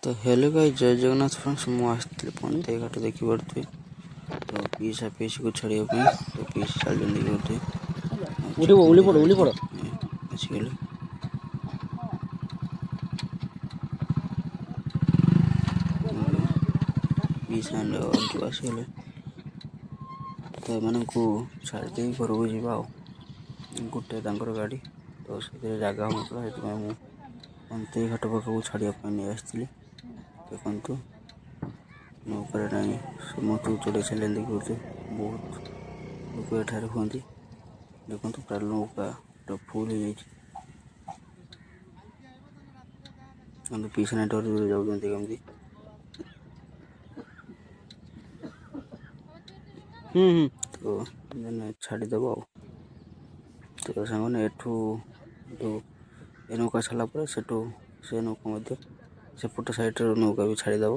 तो hello guys, जय Jagannath friends. ମୁଁ ଆସିଥିଲି ପନ୍ତେ ଘାଟ ଦେଖିପାରୁଥିବେ। ତ ପିସା ପିସିକୁ ଛାଡ଼ିବା ପାଇଁ ତ ପିସି ଚାଲିଛନ୍ତି ବୋଧେ। ଆସିଗଲେ ପିସା ଅଧିକ ଆସିଗଲେ ତ ଏମାନଙ୍କୁ ଛାଡ଼ି ଦେଇ ଘରକୁ ଯିବା ଆଉ। ଗୋଟେ ତାଙ୍କର ଗାଡ଼ି, ତ ସେଥିରେ ଜାଗା ହେଉନଥିଲା, ସେଥିପାଇଁ ମୁଁ ପନ୍ତେ ଘାଟ ପାଖକୁ ଛାଡ଼ିବା ପାଇଁ ନେଇ ଆସିଥିଲି। ଦେଖନ୍ତୁ ନୌକାରେ ନାହିଁ, ସମସ୍ତଙ୍କୁ ଚଢ଼େଇ ସାରିଲେଣି। ଦେଖିପାରୁଥିବେ ବହୁତ ଲୋକ ଏଠାରେ ହୁଅନ୍ତି। ଦେଖନ୍ତୁ ପୁରା ନୌକା ଫୁଲ୍ ହେଇଯାଇଛି। କିନ୍ତୁ ପିସା ଡରି ଯାଉଛନ୍ତି କେମିତି। ତ ଛାଡ଼ିଦେବ ଆଉ। ତ ସାଙ୍ଗମାନେ ଏଠୁ ଏ ନୌକା ଛାଡ଼ିଲା ପରେ ସେଠୁ ସେ ନୌକା ମଧ୍ୟ ସେପଟ ସାଇଡ଼୍ର ନୌକା ବି ଛାଡ଼ିଦେବ।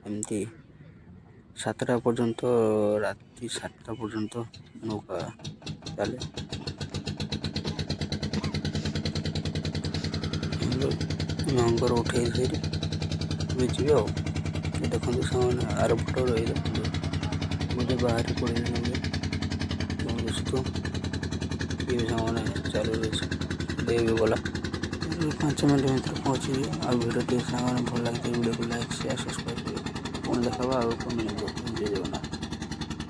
ଏମିତି 7ଟା ପର୍ଯ୍ୟନ୍ତ, ରାତି 7ଟା ପର୍ଯ୍ୟନ୍ତ ନୌକା ଚାଲେ। ଲଙ୍ଗର ଉଠେଇ ସେଇଠି ଯିବେ ଆଉ। ଦେଖନ୍ତୁ ସେମାନେ ଆର ପଟ ରହି ଦେଖନ୍ତୁ ଗୋଟେ ବାହାରି ପଡ଼ିଲେଣି। ଦେଖୁଛୁ ଇଏ ସାଙ୍ଗମାନେ ଚାଲୁ ଦେଇ ଗଲା 5 ମିନିଟ୍ ଭିତରେ ପହଞ୍ଚିଯିବେ। ଆଉ ଭିଡ଼ିଓଟି ସାଙ୍ଗମାନେ ଭଲ ଲାଗିଥାଏ, ଭିଡ଼ିଓକୁ ଲାଇକ୍, ସେୟାର, ସବସ୍କ୍ରାଇବ୍ କରିବେ। ପୁଣି ଦେଖାବା ଆଉ 1 ମିନିଟ୍। ଜୟ ଜଗନ୍ନାଥ।